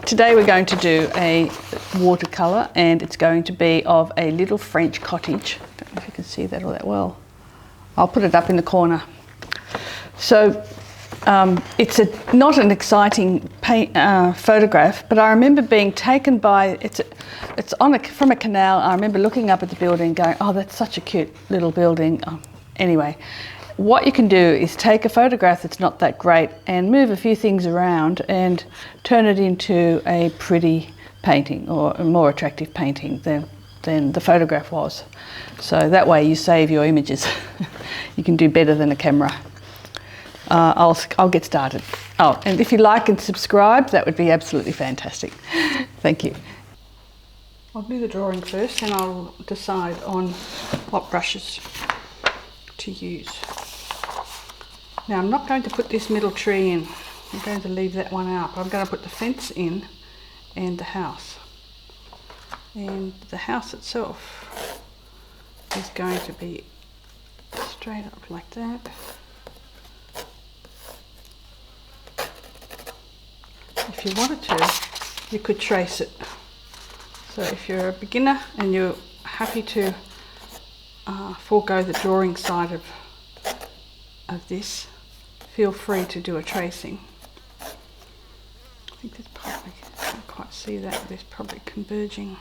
Today we're going to do a watercolour, and it's going to be of a little French cottage. I don't know if you can see that all that well. I'll put it up in the corner. So it's not an exciting photograph, but I remember being taken by, from a canal. I remember looking up at the building going, oh, that's such a cute little building. Anyway, what you can do is take a photograph that's not that great and move a few things around and turn it into a pretty painting, or a more attractive painting than the photograph was. So that way you save your images. You can do better than a camera. I'll get started. Oh, and if you like and subscribe, that would be absolutely fantastic. Thank you. I'll do the drawing first, and I'll decide on what brushes to use. Now, I'm not going to put this middle tree in. I'm going to leave that one out. I'm going to put the fence in and the house. And the house itself is going to be straight up like that. If you wanted to, you could trace it. So if you're a beginner and you're happy to forego the drawing side of this, feel free to do a tracing. I think there's probably, I can't quite see that, there's probably converging.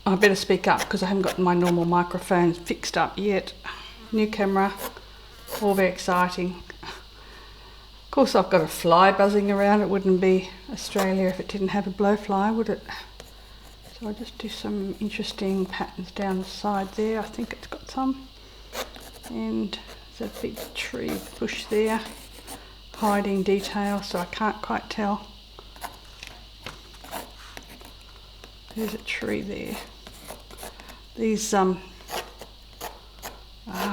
I better speak up because I haven't got my normal microphone fixed up yet. New camera, all very exciting. Of course, I've got a fly buzzing around. It wouldn't be Australia if it didn't have a blowfly, would it? So I'll just do some interesting patterns down the side there. I think it's got some. And there's a big tree bush there, hiding detail, so I can't quite tell. There's a tree there. These, I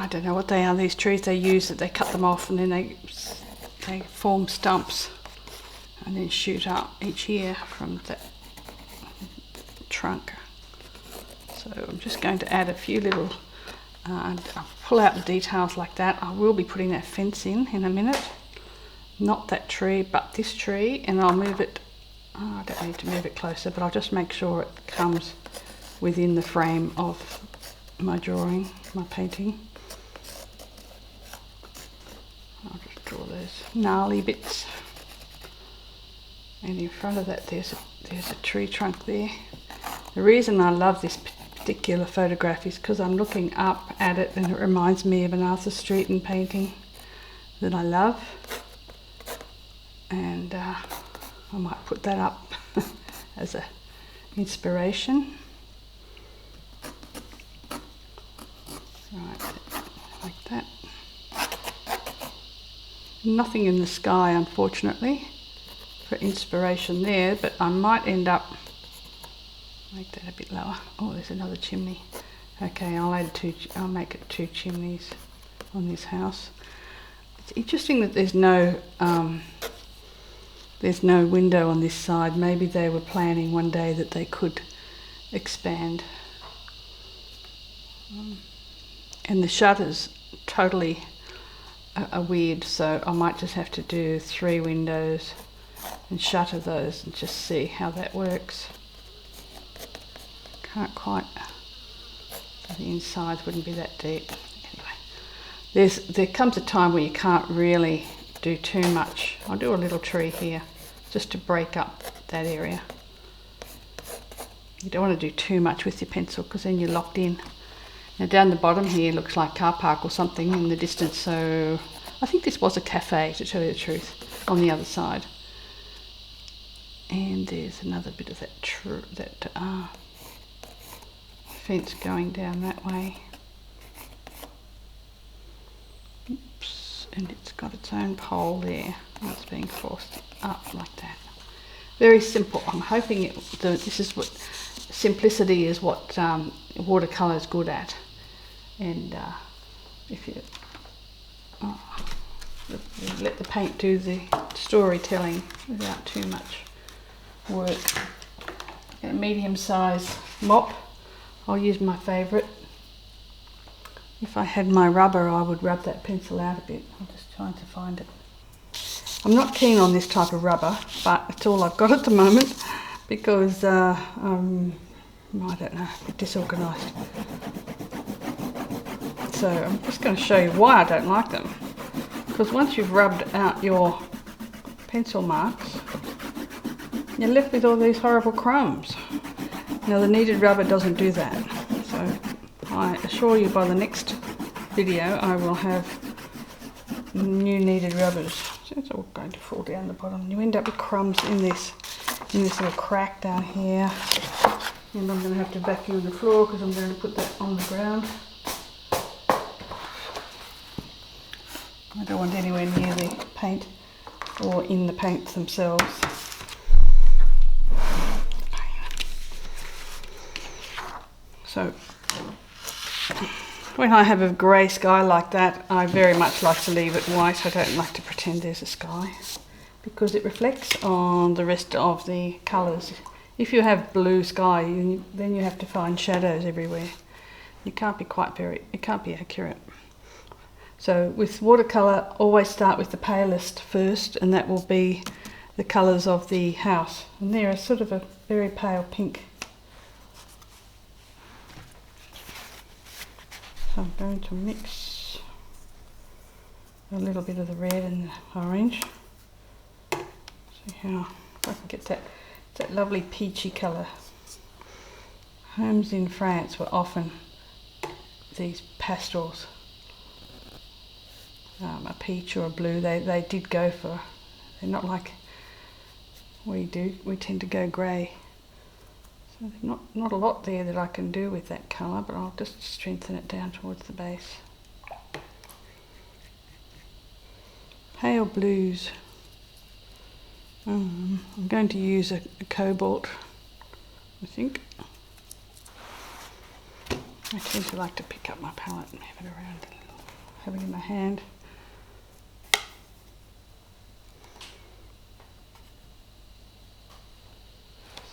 don't know what they are, these trees they use, that they cut them off and then they form stumps and then shoot up each year from that trunk. So I'm just going to add a few little, I'll pull out the details like that. I will be putting that fence in a minute. Not that tree, but this tree, and I'll move it, I don't need to move it closer, but I'll just make sure it comes within the frame of my drawing, my painting. I'll just draw those gnarly bits. And in front of that there's a tree trunk there. The reason I love this particular photograph is because I'm looking up at it and it reminds me of an Arthur Streeton painting that I love. And I might put that up as an inspiration. Right, like that. Nothing in the sky, unfortunately, for inspiration there, but I might end up, make that a bit lower. Oh, there's another chimney. Okay, I'll make it 2 chimneys on this house. It's interesting that there's no window on this side. Maybe they were planning one day that they could expand. And the shutters totally are weird, so I might just have to do 3 windows and shutter those and just see how that works. Can't quite, the insides wouldn't be that deep. Anyway, there comes a time where you can't really do too much. I'll do a little tree here just to break up that area. You don't want to do too much with your pencil because then you're locked in. Now down the bottom here looks like car park or something in the distance, so I think this was a cafe, to tell you the truth, on the other side. And there's another bit of that fence going down that way. Oops, and it's got its own pole there, and it's being forced up like that. Very simple. I'm hoping this is what simplicity is, what watercolour is good at. And if you let the paint do the storytelling without too much work. A medium-sized mop. I'll use my favourite. If I had my rubber, I would rub that pencil out a bit. I'm just trying to find it. I'm not keen on this type of rubber, but it's all I've got at the moment because I don't know, a bit disorganised. So I'm just going to show you why I don't like them. Because once you've rubbed out your pencil marks, you're left with all these horrible crumbs. Now the kneaded rubber doesn't do that. So I assure you by the next video I will have new kneaded rubbers. So it's all going to fall down the bottom. You end up with crumbs in this little crack down here. And I'm going to have to vacuum the floor because I'm going to put that on the ground. I don't want anywhere near the paint or in the paints themselves. So when I have a grey sky like that, I very much like to leave it white. I don't like to pretend there's a sky because it reflects on the rest of the colours. If you have blue sky, then you have to find shadows everywhere. You can't be it can't be accurate. So with watercolour, always start with the palest first, and that will be the colours of the house. And they're a sort of a very pale pink. So I'm going to mix a little bit of the red and the orange. See how if I can get that lovely peachy colour. Homes in France were often these pastels. A peach or a blue, they did go for, they're not like we do, we tend to go grey. So there's not a lot there that I can do with that colour, but I'll just strengthen it down towards the base. Pale blues. I'm going to use a cobalt, I think. I tend to like to pick up my palette and have it around, have it in my hand.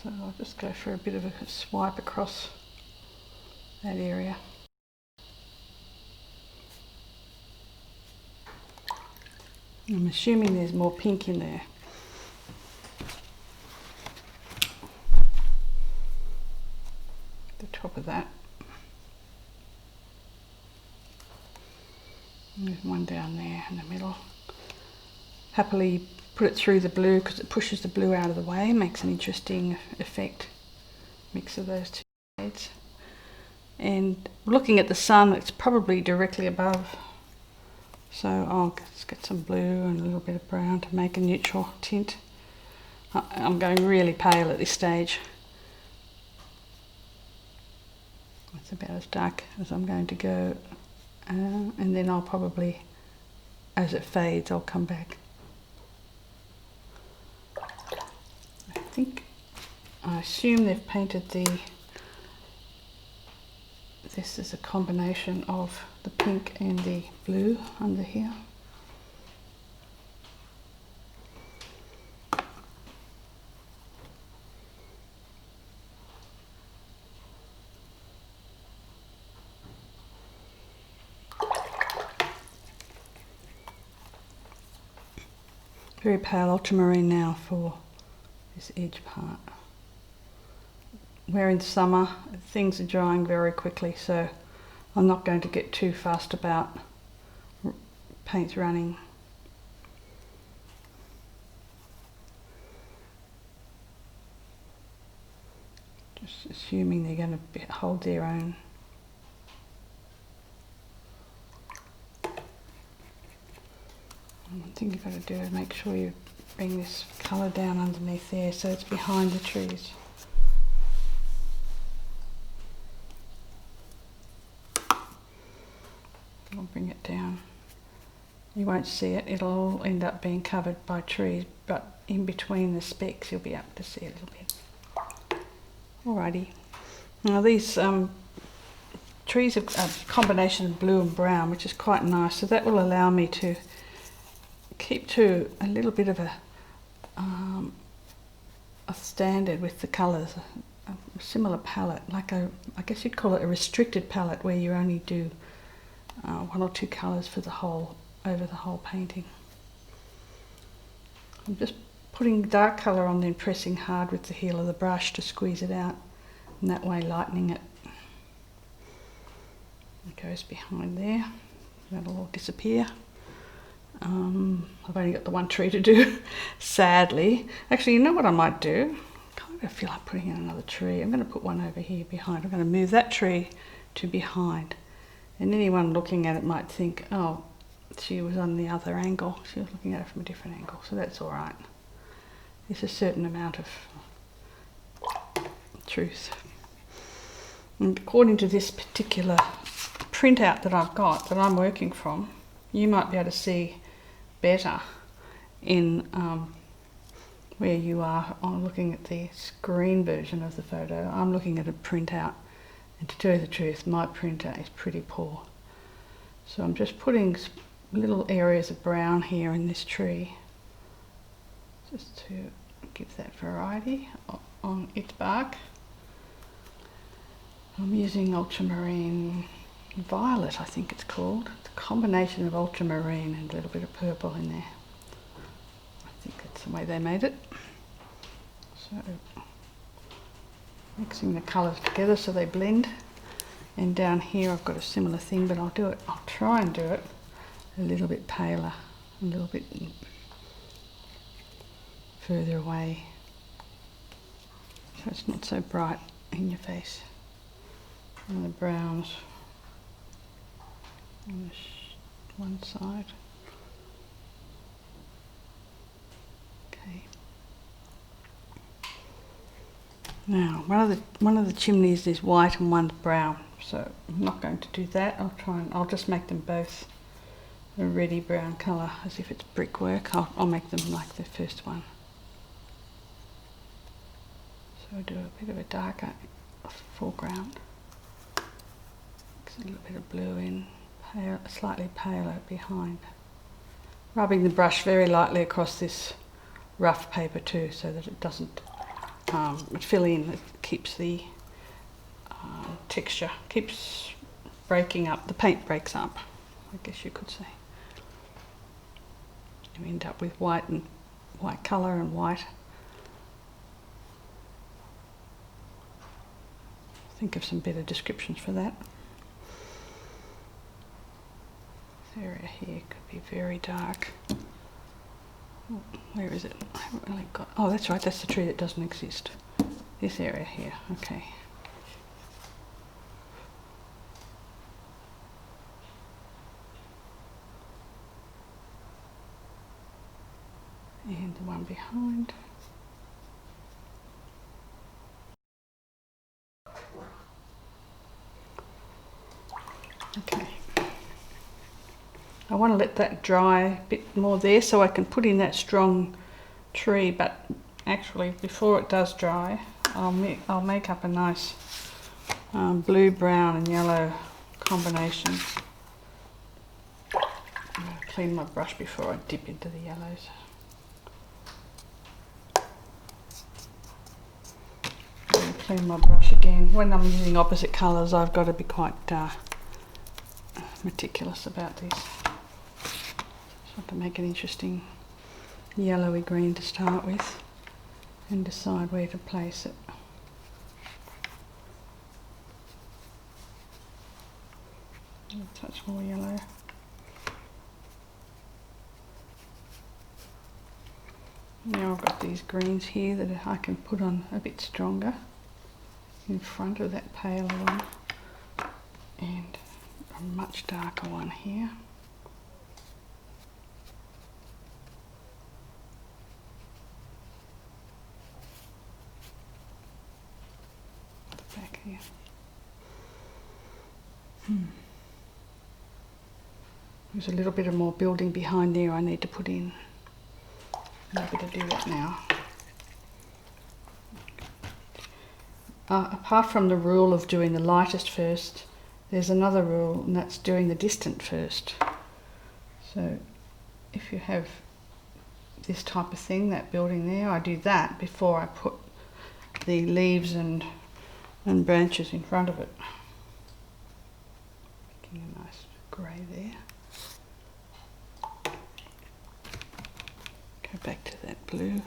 So I'll just go for a bit of a swipe across that area. I'm assuming there's more pink in there. The top of that. There's one down there in the middle. Happily put it through the blue because it pushes the blue out of the way, makes an interesting effect. Mix of those two shades. And looking at the sun, it's probably directly above. So I'll just get some blue and a little bit of brown to make a neutral tint. I'm going really pale at this stage. It's about as dark as I'm going to go. And then I'll probably, as it fades, I'll come back. I assume they've painted this is a combination of the pink and the blue under here. Very pale ultramarine now for this edge part. We're in summer, things are drying very quickly, so I'm not going to get too fussed about paints running. Just assuming they're going to hold their own. One thing you've got to do is make sure you bring this colour down underneath there so it's behind the trees. I'll bring it down. You won't see it, it'll all end up being covered by trees, but in between the specks you'll be able to see a little bit. Alrighty. Now these trees have a combination of blue and brown, which is quite nice, so that will allow me to keep to a little bit of a standard with the colours, a similar palette, like I guess you'd call it a restricted palette where you only do one or two colours for over the whole painting. I'm just putting dark colour on, then pressing hard with the heel of the brush to squeeze it out, and that way lightening it. It goes behind there, that'll all disappear. I've only got the one tree to do, sadly. Actually, you know what I might do? I kind of feel like putting in another tree. I'm going to put one over here behind. I'm going to move that tree to behind. And anyone looking at it might think, oh, she was on the other angle. She was looking at it from a different angle, so that's all right. There's a certain amount of truth. And according to this particular printout that I've got, that I'm working from, you might be able to see better in where you are on looking at the screen version of the photo. I'm looking at a printout, and to tell you the truth, my printout is pretty poor. So I'm just putting little areas of brown here in this tree, just to give that variety on its bark. I'm using ultramarine violet, I think it's called. It's a combination of ultramarine and a little bit of purple in there. I think that's the way they made it. So mixing the colours together so they blend. And down here I've got a similar thing, but I'll try and do it a little bit paler, a little bit further away, so it's not so bright in your face. And the browns on one side. Okay. Now, one of the chimneys is white and one's brown, so I'm not going to do that. I'll just make them both a reddy brown colour, as if it's brickwork. I'll make them like the first one. So I'll do a bit of a darker foreground. Mix a little bit of blue in, slightly paler behind. Rubbing the brush very lightly across this rough paper too, so that it doesn't fill in. It keeps the texture, keeps breaking up. The paint breaks up, I guess you could say. You end up with white colour and white. Think of some better descriptions for that. This area here could be very dark. Oh, where is it? I haven't really got. Oh, that's right. That's the tree that doesn't exist. This area here. Okay. And the one behind. Okay. I want to let that dry a bit more there so I can put in that strong tree, but actually before it does dry, I'll make up a nice blue, brown and yellow combination. I'm going to clean my brush before I dip into the yellows. Clean my brush again. When I'm using opposite colours, I've got to be quite meticulous about this. Just want to make an interesting yellowy green to start with and decide where to place it. A touch more yellow. Now I've got these greens here that I can put on a bit stronger in front of that paler one, and a much darker one here. Back here. There's a little bit of more building behind there I need to put in. I'm happy to do that now. Apart from the rule of doing the lightest first, there's another rule, and that's doing the distant first. So if you have this type of thing, that building there, I do that before I put the leaves and branches in front of it. Making a nice grey there. Go back to that blue,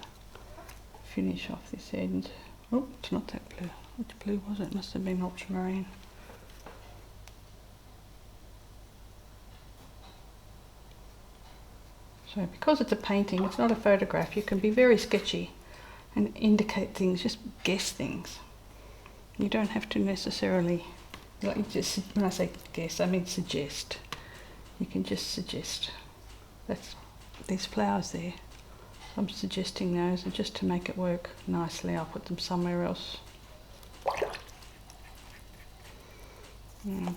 finish off this end. Oh, it's not that blue. Which blue was it? Must have been ultramarine. So because it's a painting, it's not a photograph, you can be very sketchy and indicate things, just guess things. You don't have to necessarily, like, you just, when I say guess, I mean suggest. You can just suggest. That's these flowers there. I'm suggesting those, and just to make it work nicely, I'll put them somewhere else.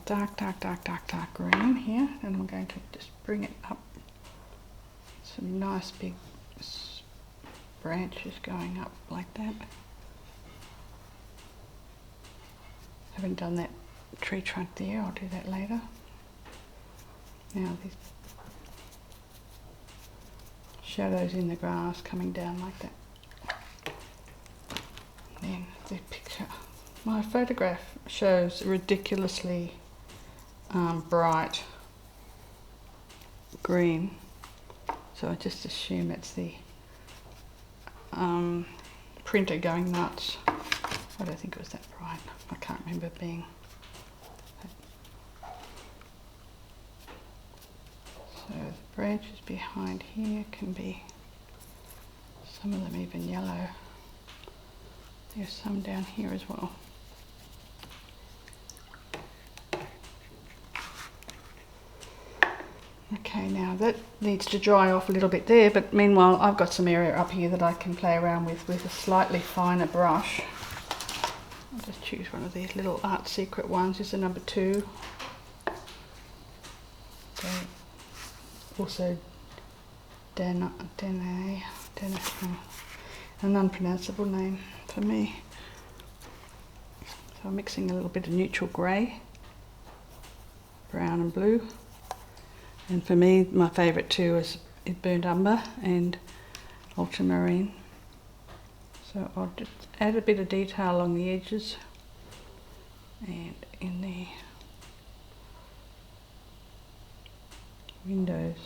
Dark, dark, dark, dark, dark green here, and I'm going to just bring it up. Some nice big branches going up like that. Haven't done that tree trunk there, I'll do that later. Now these shadows in the grass coming down like that. Then the picture. My photograph shows ridiculously bright green, so I just assume it's the printer going nuts. I don't think it was that bright. I can't remember being. So the branches behind here can be, some of them even yellow. There's some down here as well. Okay, now that needs to dry off a little bit there, but meanwhile I've got some area up here that I can play around with a slightly finer brush. I'll just choose one of these little Art Secret ones. This is a number 2. So also Dana, an unpronounceable name for me. So I'm mixing a little bit of neutral grey, brown and blue. And for me, my favourite two is burnt umber and ultramarine. So I'll just add a bit of detail along the edges and in the windows.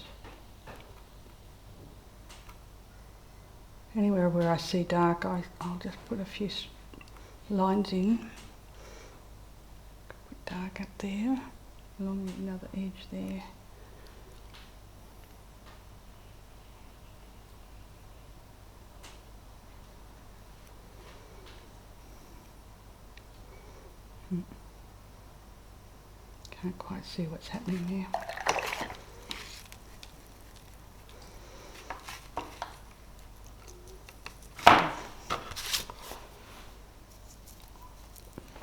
Anywhere where I see dark, I'll just put a few lines in. Put dark up there, along another edge there. Can't quite see what's happening there.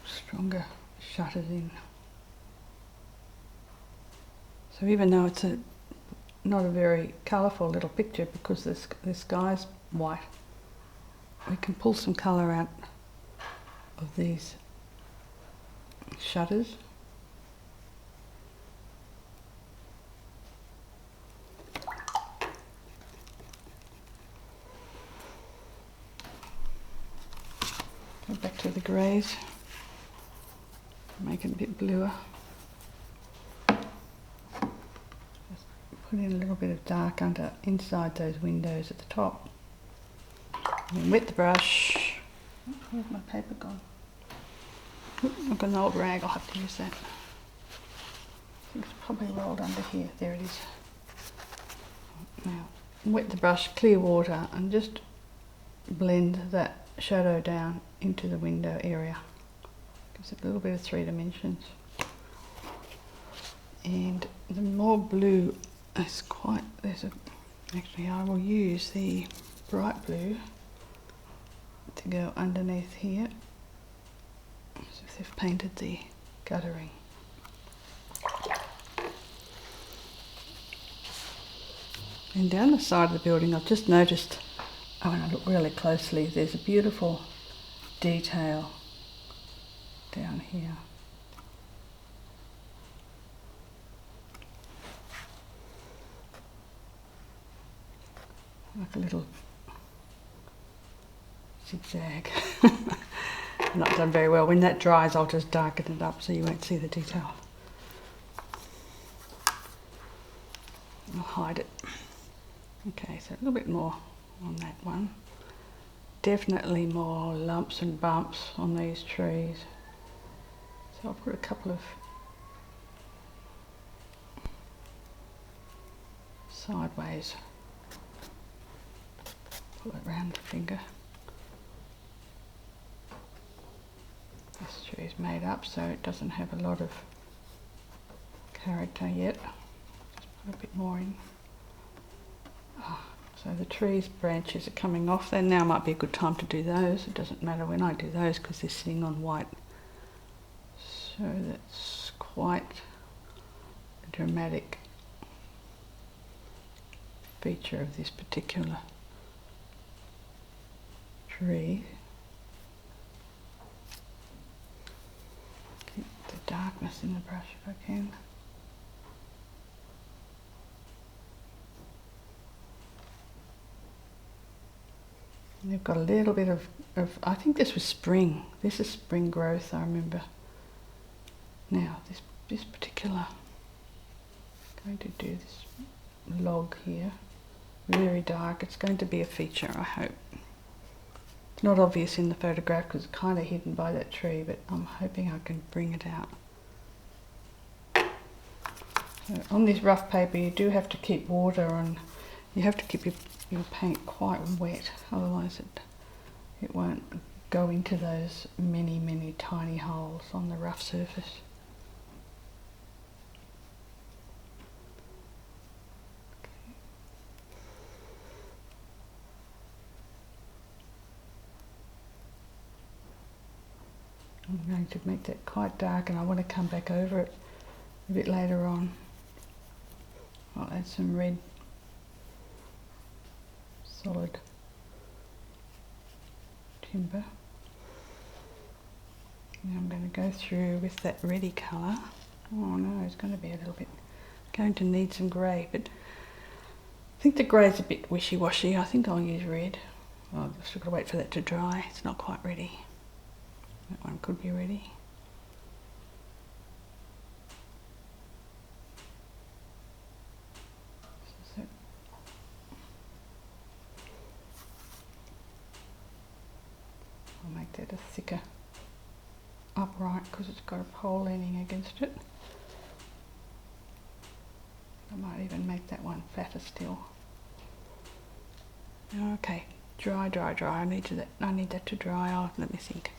Stronger shutters in. So even though it's not a very colourful little picture because the sky's white, we can pull some colour out of these shutters. Go back to the greys, make it a bit bluer. Just put in a little bit of dark inside those windows at the top. And then wet the brush. Oh, where's my paper gone? I've got an old rag, I'll have to use that. I think it's probably rolled under here. There it is. Now, wet the brush, clear water, and just blend that shadow down into the window area. Gives it a little bit of 3 dimensions. And the more blue is actually I will use the bright blue to go underneath here. As if they've painted the guttering. And down the side of the building I've just noticed, when I look really closely, there's a beautiful detail down here. Like a little zigzag. Not done very well. When that dries, I'll just darken it up so you won't see the detail. I'll hide it. Okay, so a little bit more on that one. Definitely more lumps and bumps on these trees. So I'll put a couple of sideways, pull it round the finger. This tree is made up so it doesn't have a lot of character yet. Just put a bit more in. So the tree's branches are coming off. Then now might be a good time to do those. It doesn't matter when I do those because they're sitting on white. So that's quite a dramatic feature of this particular tree. Keep the darkness in the brush if I can. And they've got a little bit of, I think this was spring. This is spring growth, I remember. Now, this particular, I'm going to do this log here, very dark. It's going to be a feature, I hope. It's not obvious in the photograph because it's kind of hidden by that tree, but I'm hoping I can bring it out. So on this rough paper, you do have to keep water on. You have to keep your paint quite wet, otherwise it won't go into those many tiny holes on the rough surface. Okay. I'm going to make that quite dark and I want to come back over it a bit later on. I'll add some red solid timber. Now I'm going to go through with that reddy colour. Oh no, it's going to be a little bit, going to need some grey, but I think the grey's a bit wishy-washy. I think I'll use red. Oh, I've still got to wait for that to dry. It's not quite ready. That one could be ready. I'll make that a thicker upright because it's got a pole leaning against it. I might even make that one fatter still. Okay, dry. I need that to dry. Oh, let me think.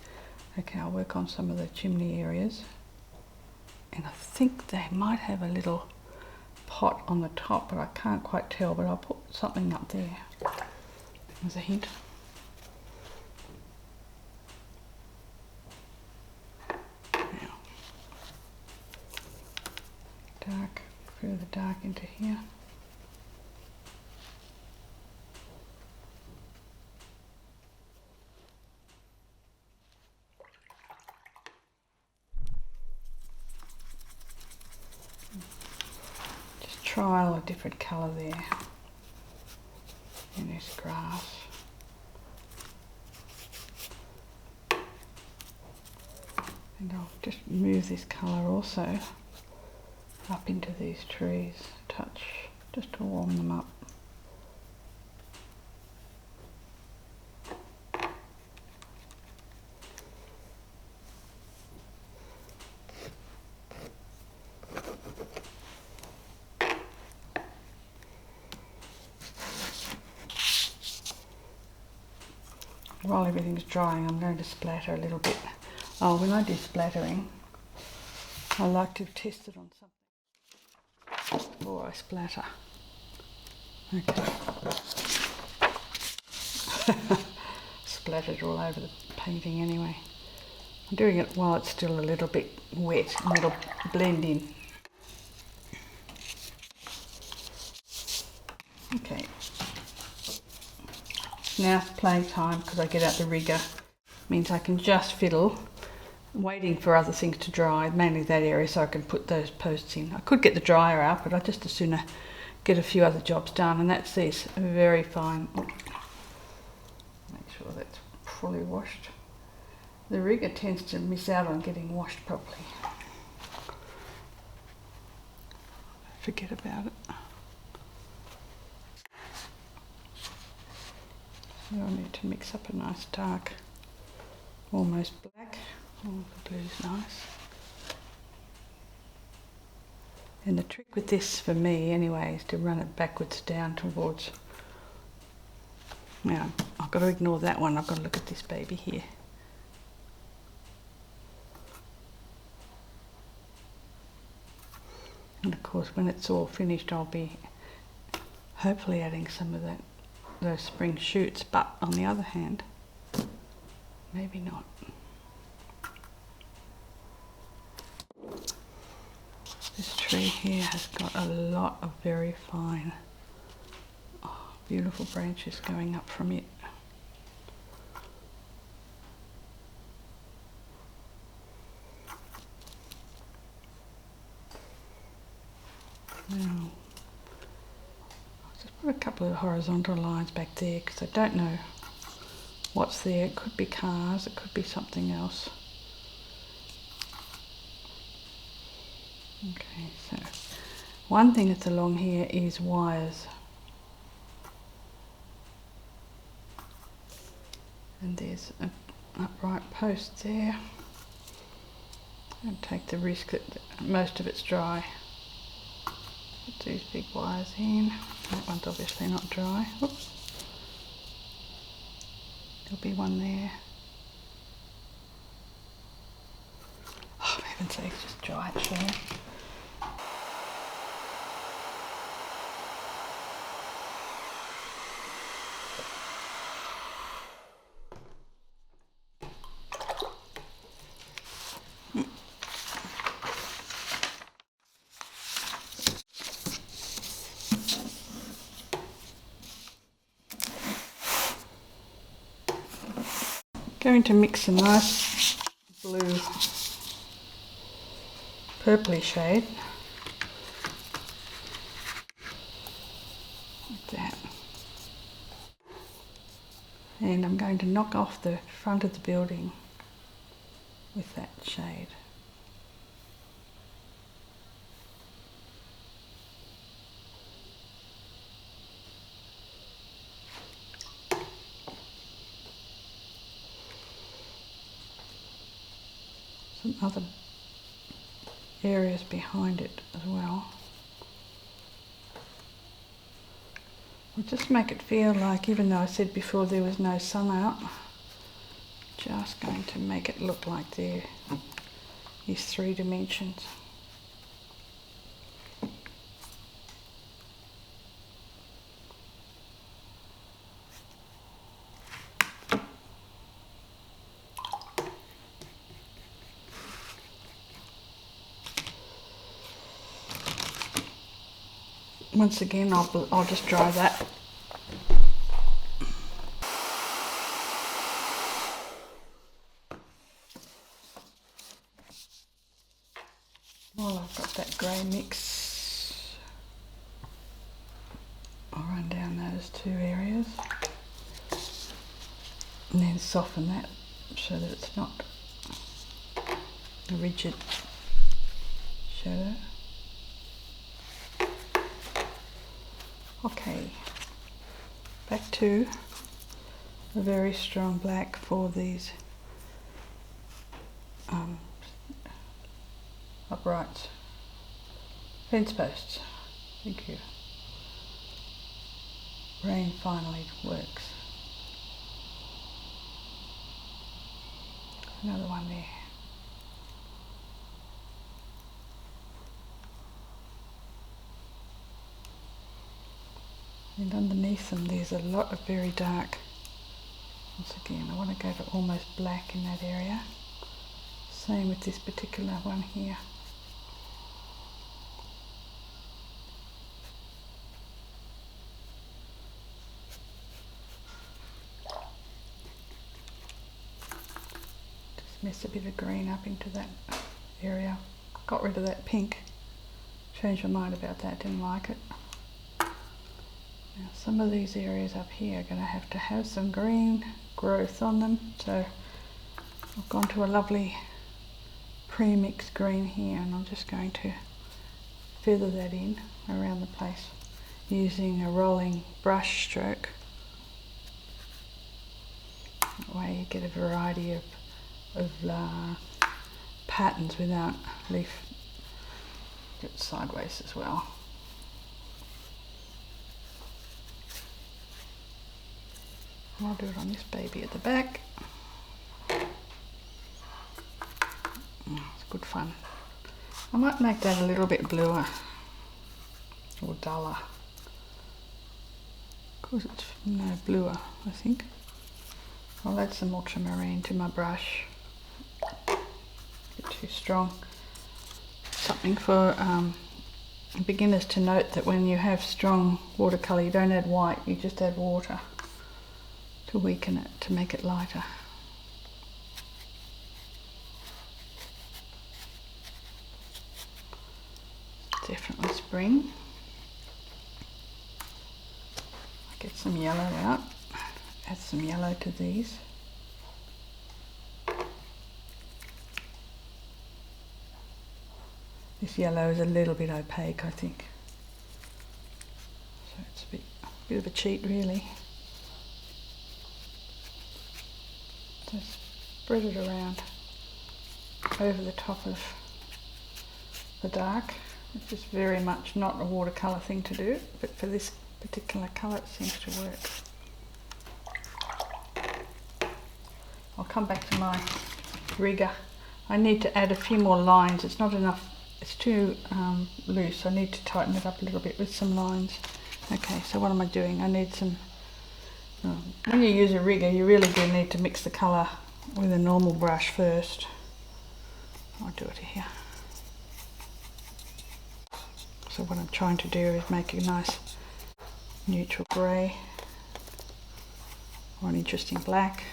Okay, I'll work on some of the chimney areas. And I think they might have a little pot on the top, but I can't quite tell, but I'll put something up there as a hint. Dark, further dark into here. Just trial a different colour there in this grass. And I'll just move this colour also up into these trees, touch, just to warm them up. While everything's drying, I'm going to splatter a little bit. Oh, when I do splattering, I like to test it on something before I splatter. Okay. Splattered all over the painting anyway. I'm doing it while it's still a little bit wet and it'll blend in. Okay. Now it's playing time because I get out the rigger. Means I can just fiddle, waiting for other things to dry, mainly that area, so I can put those posts in. I could get the dryer out, but I just as sooner get a few other jobs done, and that's these very fine. Make sure that's fully washed. The rigger tends to miss out on getting washed properly. Forget about it. So I need to mix up a nice dark, almost black. Oh, the blue's nice. And the trick with this, for me anyway, is to run it backwards down towards. Now, I've got to ignore that one. I've got to look at this baby here. And of course, when it's all finished, I'll be hopefully adding some of those spring shoots. But on the other hand, maybe not. This tree here has got a lot of very fine, beautiful branches going up from it. Now, I'll just put a couple of horizontal lines back there because I don't know what's there. It could be cars, it could be something else. Okay, so one thing that's along here is wires. And there's an upright post there. And take the risk that most of it's dry. Put these big wires in. That one's obviously not dry. Oops. There'll be one there. Oh, for heaven's sake, just dry it, Shirley. Going to mix a nice blue purpley shade like that, and I'm going to knock off the front of the building with that shade. Some other areas behind it as well. We'll just make it feel like, even though I said before there was no sun out, just going to make it look like there is 3 dimensions. Once again, I'll just dry that. While I've got that grey mix, I'll run down those 2 areas and then soften that so that it's not a rigid shadow. Okay, back to a very strong black for these upright fence posts. Thank you. Rain finally works. Another one there. And underneath them there's a lot of very dark. Once again, I want to go to almost black in that area. Same with this particular one here. Just mess a bit of green up into that area. Got rid of that pink. Changed my mind about that, didn't like it. Now, some of these areas up here are going to have some green growth on them, so I've gone to a lovely pre-mixed green here, and I'm just going to feather that in around the place using a rolling brush stroke. That way you get a variety of patterns without leaf. Get it sideways as well. I'll do it on this baby at the back. It's good fun. I might make that a little bit bluer or duller. Because it's no bluer, I think. I'll add some ultramarine to my brush. A bit too strong. Something for beginners to note, that when you have strong watercolour, you don't add white, you just add water to weaken it, to make it lighter. Definitely spring. Get some yellow out, add some yellow to these. This yellow is a little bit opaque, I think. So it's a bit of a cheat, really. So spread it around over the top of the dark. It's just very much not a watercolour thing to do, but for this particular colour it seems to work. I'll come back to my rigger. I need to add a few more lines. It's not enough, it's too loose. I need to tighten it up a little bit with some lines. Okay, so what am I doing? I need some, when you use a rigger you really do need to mix the colour with a normal brush first. I'll do it here. So what I'm trying to do is make a nice neutral grey or an interesting black,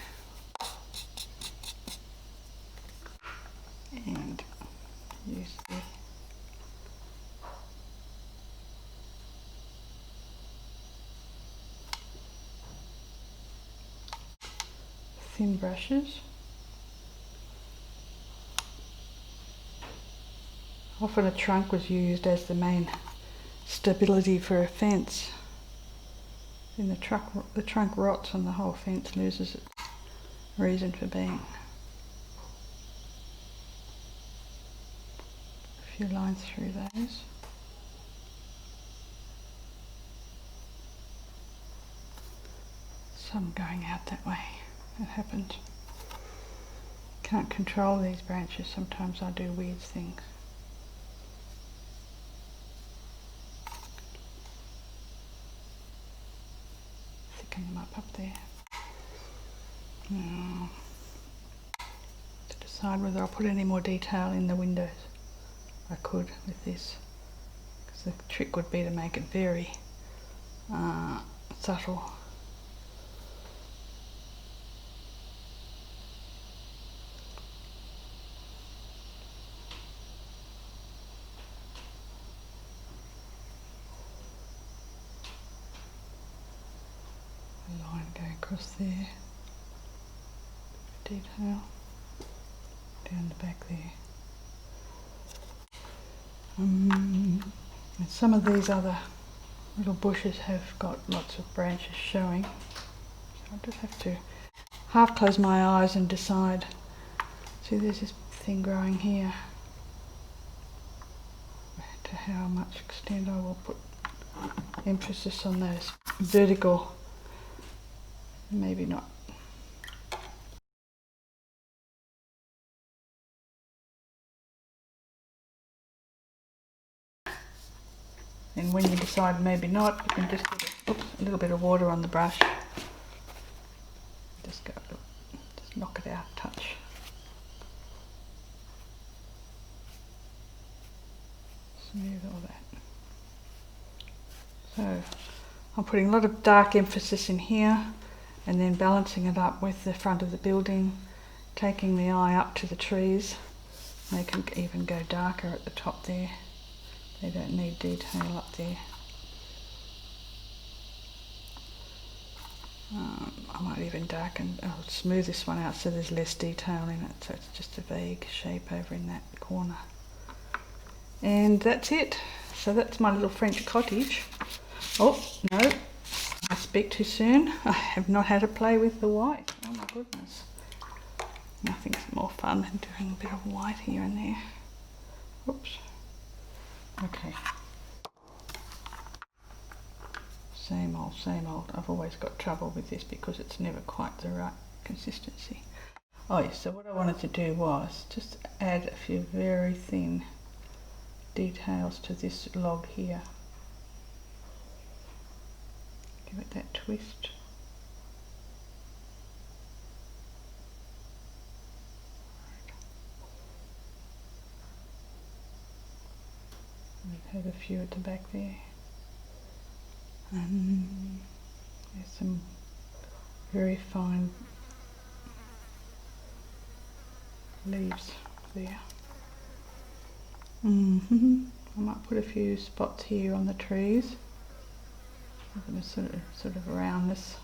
and use the thin brushes. Often a trunk was used as the main stability for a fence. And the trunk rots and the whole fence loses its reason for being. A few lines through those. Some going out that way. It happens. Can't control these branches. Sometimes I do weird things. Them up there. Now, to decide whether I'll put any more detail in the windows. I could with this, because the trick would be to make it very subtle. Line going across there, detail down the back there. And some of these other little bushes have got lots of branches showing, so I just have to half close my eyes and decide. See, there's this thing growing here, to how much extent I will put emphasis on those vertical. Maybe not. And when you decide maybe not, you can just get a little bit of water on the brush. Just knock it out a touch. Smooth all that. So I'm putting a lot of dark emphasis in here, and then balancing it up with the front of the building, taking the eye up to the trees. They can even go darker at the top there. They don't need detail up there. I might even darken, I'll smooth this one out so there's less detail in it, so it's just a vague shape over in that corner. And that's it. So that's my little French cottage. Oh, no. I speak too soon. I have not had a play with the white. Oh my goodness. Nothing's more fun than doing a bit of white here and there. Oops. Okay. Same old, same old. I've always got trouble with this because it's never quite the right consistency. Oh yes, so what I wanted to do was just add a few very thin details to this log here. Give it that twist. We've had a few at the back there. And there's some very fine leaves there. I might put a few spots here on the trees. I'm going to sort of around this.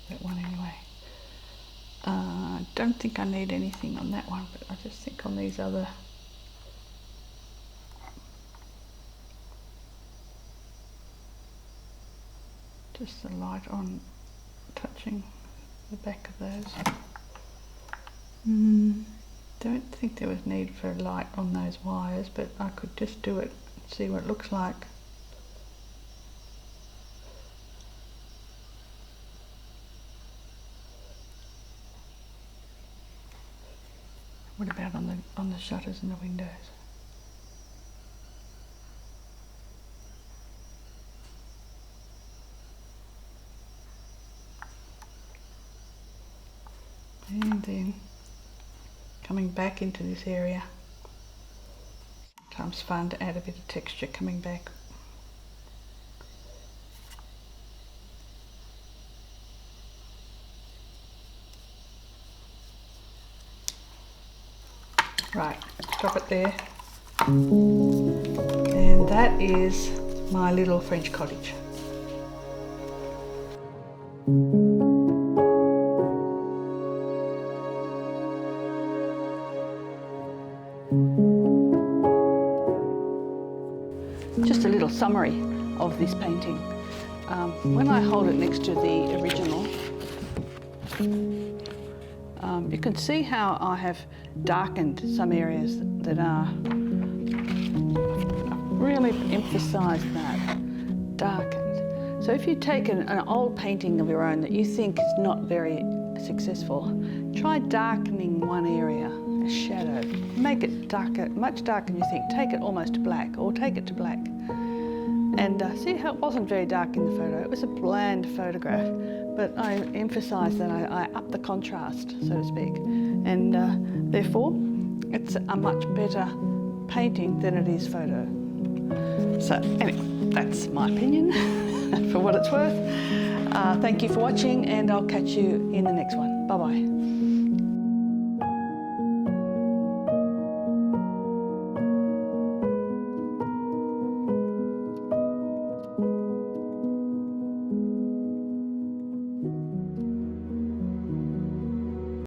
That one anyway. I don't think I need anything on that one, but I just think on these other just the light on touching the back of those. Don't think there was need for light on those wires, but I could just do it and see what it looks like. What about on the shutters and the windows? And then coming back into this area. Sometimes fun to add a bit of texture coming back. Right, stop it there. And that is my little French cottage. Just a little summary of this painting. When I hold it next to the original, you can see how I have darkened some areas that are, really emphasised that, darkened. So if you take an old painting of your own that you think is not very successful, try darkening one area, a shadow. Make it darker, much darker than you think. Take it almost to black, or take it to black. And see how it wasn't very dark in the photo. It was a bland photograph, but I emphasised that I upped the contrast, so to speak. And therefore, it's a much better painting than it is photo. So anyway, that's my opinion for what it's worth. Thank you for watching, and I'll catch you in the next one. Bye-bye.